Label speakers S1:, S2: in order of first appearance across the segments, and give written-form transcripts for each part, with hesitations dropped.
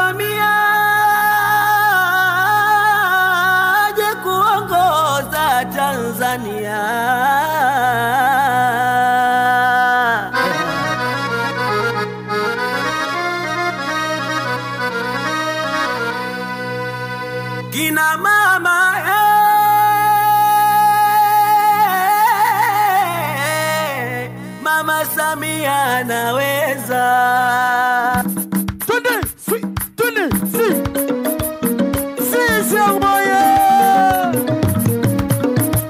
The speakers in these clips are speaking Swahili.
S1: Samia aje kuongoza Tanzania. Kina mama Mama Samia anaweza.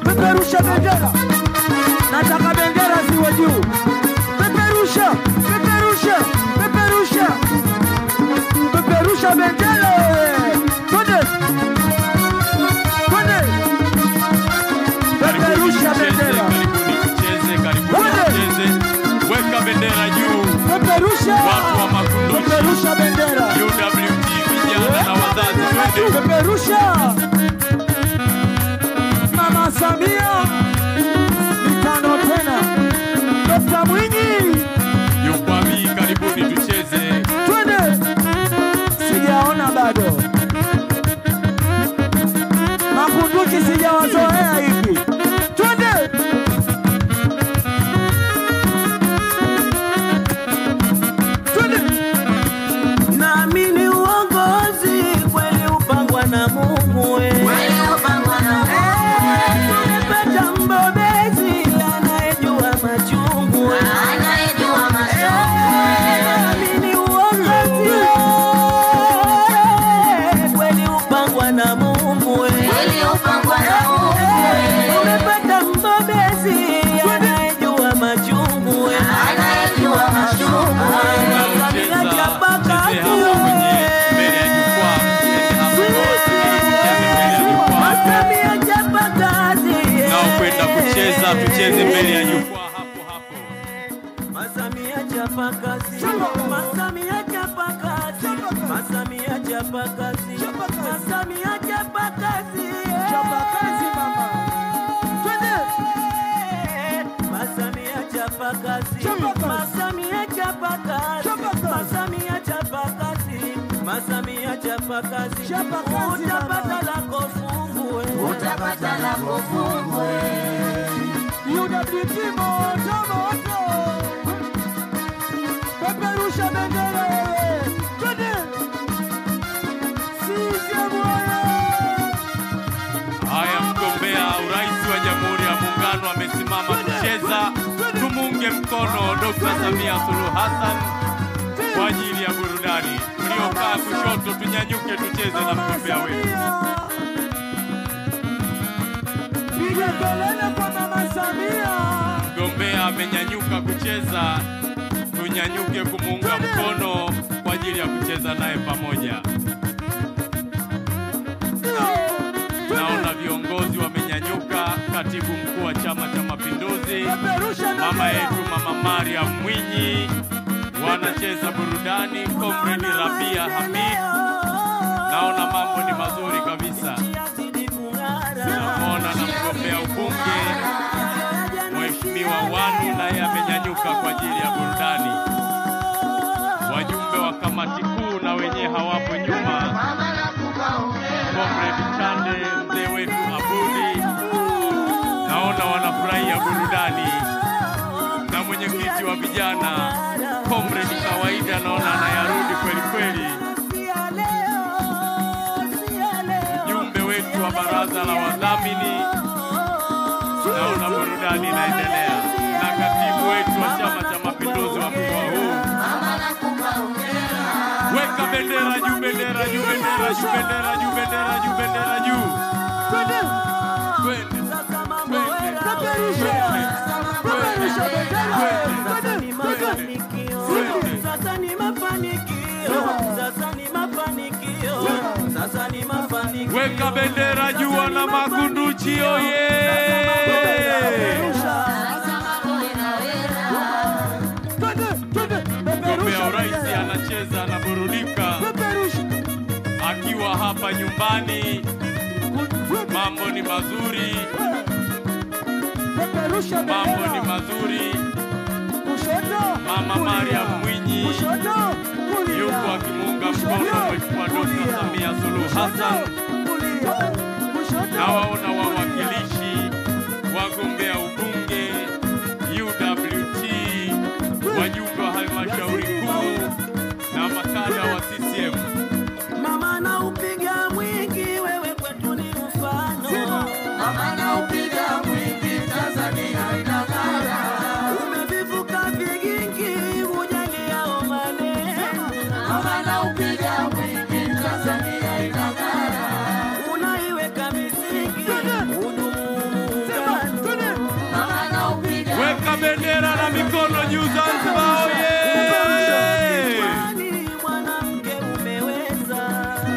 S1: Peperusha bendera. Nataka bendera ziwe juu. Peperusha, peperusha, peperusha. Peperusha bendera. Twende. Twende. Peperusha bendera.
S2: Karibuni weka bendera juu.
S1: Peperusha.
S2: Watu wa Makunduchi.
S1: Peperusha bendera.
S2: UWT vijana na wazazi twende.
S1: Peperusha. Mama Samia mitano tena. Dr. Mwinyi
S2: Yukwami, karibuni tucheze.
S1: twende. Sijaona bado Makunduchi, sijawazoea hivi. Twende. Twende. Naamini uongozi kweli upangwa na Mungu wewe.
S2: Tucheze mbele ya jukwaa hapo hapo.
S1: Masamia chapa kazi. Masamia chapa kazi. Masamia chapa kazi. Masamia chapa kazi. Chapa kazi mama. Twende. Masamia chapa kazi. Masamia chapa kazi. Masamia chapa kazi. Masamia chapa kazi. Utapata lako fungu. Utapata lako fungu. UWT moto moto. Peperusha bendera wewe. Twende.
S2: Haya, mgombea urais wa Jamhuri ya Muungano amesimama kucheza. Tumunge mkono Dr. Samia Suluhu Hassan kwa ajili ya burudani. Mliokaa kushoto tunyanyuke tucheze na mgombea wetu.
S1: Piga kelele kwa Mama Samia.
S2: Mgombea amenyanyuka kucheza, tunyanyuke kumuunga mkono kwa ajili ya kucheza naye pamoja. Naona viongozi wamenyanyuka. Katibu mkuu wa Chama cha Mapinduzi, mama yetu Mama Mariam Mwinyi, wanacheza burudani. Comrade Rabia Hamid, naona mambo ni mazuri kabisa. Naona na mgombea ubunge Mheshimiwa Wanu naye amenyanyuka kwa ajili ya burudani. Wajumbe wa kamati kuu na wenyewe hawapo nyuma. Comrade Chande, mzee wetu Abudi, naona wanafurahia burudani. Na mwenyekiti wa vijana Comrade Kawaida naona anayarudi kweli kweli. Mjumbe wetu wa baraza la wadhamini, naona burudani inaendelea. Na katibu wetu wa Chama cha Mapinduzi wa mkoa huu, weka bendera juu, bendera juu, bendera juu, bendera juu, bendera juu, bendera juu.
S1: Twende.
S2: Twende.
S1: Sasa ni mafanikio. Sasa ni mafanikio. Sasa ni mafanikio.
S2: Weka bendera juu na Makunduchi oye. Mgombea urais anacheza na burudika akiwa hapa nyumbani. Mambo ni mazuri. Mambo ni mazuri. Mama Mariam Mwinyi yuko akimuunga mkono Hassan. Nawaona wawakilishi, wagombea ubunge, UWT, wajumbe wa halmashauri kuu na makada wa CCM.
S1: Mama na upiga mwingi, wewe kwetu ni mfano.
S3: Mama na upiga mwingi, Tanzania inang'ara.
S1: Umevivuka vigingi, hujalia maneno.
S3: Mama na upiga mwingi, Tanzania inang'ara.
S1: Unaiweka misingi, hudumu muungano.
S3: Mama na upiga
S2: Weka bendera na mikono juu Zanzibar oye!
S1: Mwanamke umeweza.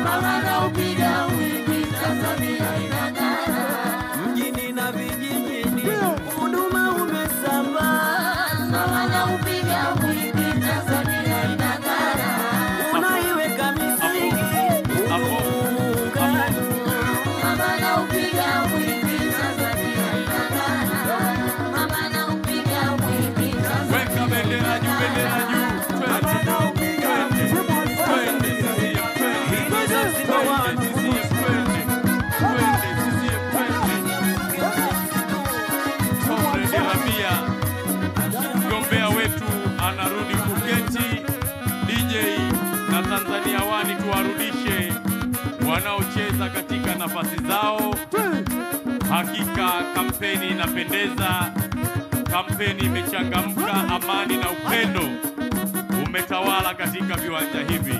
S3: Mama na upiga mwingi, Tanzania inang'ara.
S1: Mjini na vijijini, huduma umesambaa.
S3: Mama na upiga mwingi, Tanzania inang'ara.
S1: Unaiweka misingi, hudumu muungano.
S3: Mama na upiga mwingi, Tanzania inang'ara. Mama na upiga mwingi,
S2: Weka bendera juu, bendera juu. Mgombea wetu anarudi kuketi. DJ na Tanzania One tuwarudishe wanaocheza katika nafasi zao. Hakika kampeni inapendeza, kampeni imechangamka, amani na upendo umetawala katika viwanja hivi.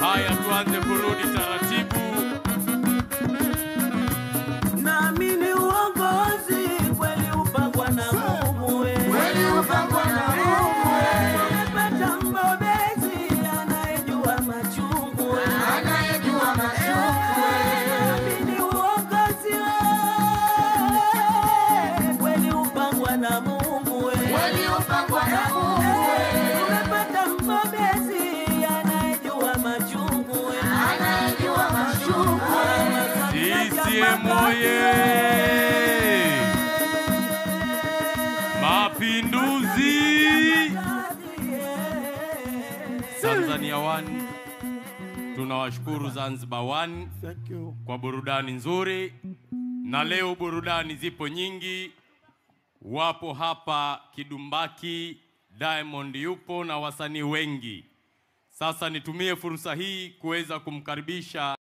S2: Haya, tuanze kurudi taratibu.
S1: Naamini uongozi kweli upangwa na Mungu.
S3: kweli upangwa na Mungu.
S1: Umepata mbobezi anayejua machungu.
S3: Anayejua machungu.
S1: Naamini uongozi kweli upangwa na Mungu.
S3: Kweli upangwa na Mungu.
S1: Umepata mbobezi anayejua machungu.
S3: Anayejua machungu.
S2: CCM oye! Mapinduzi! Tanzania One, tunawashukuru Zanzibar One kwa burudani nzuri, na leo burudani zipo nyingi. Wapo hapa Kidumbaki, Diamond yupo na wasanii wengi. Sasa nitumie fursa hii kuweza kumkaribisha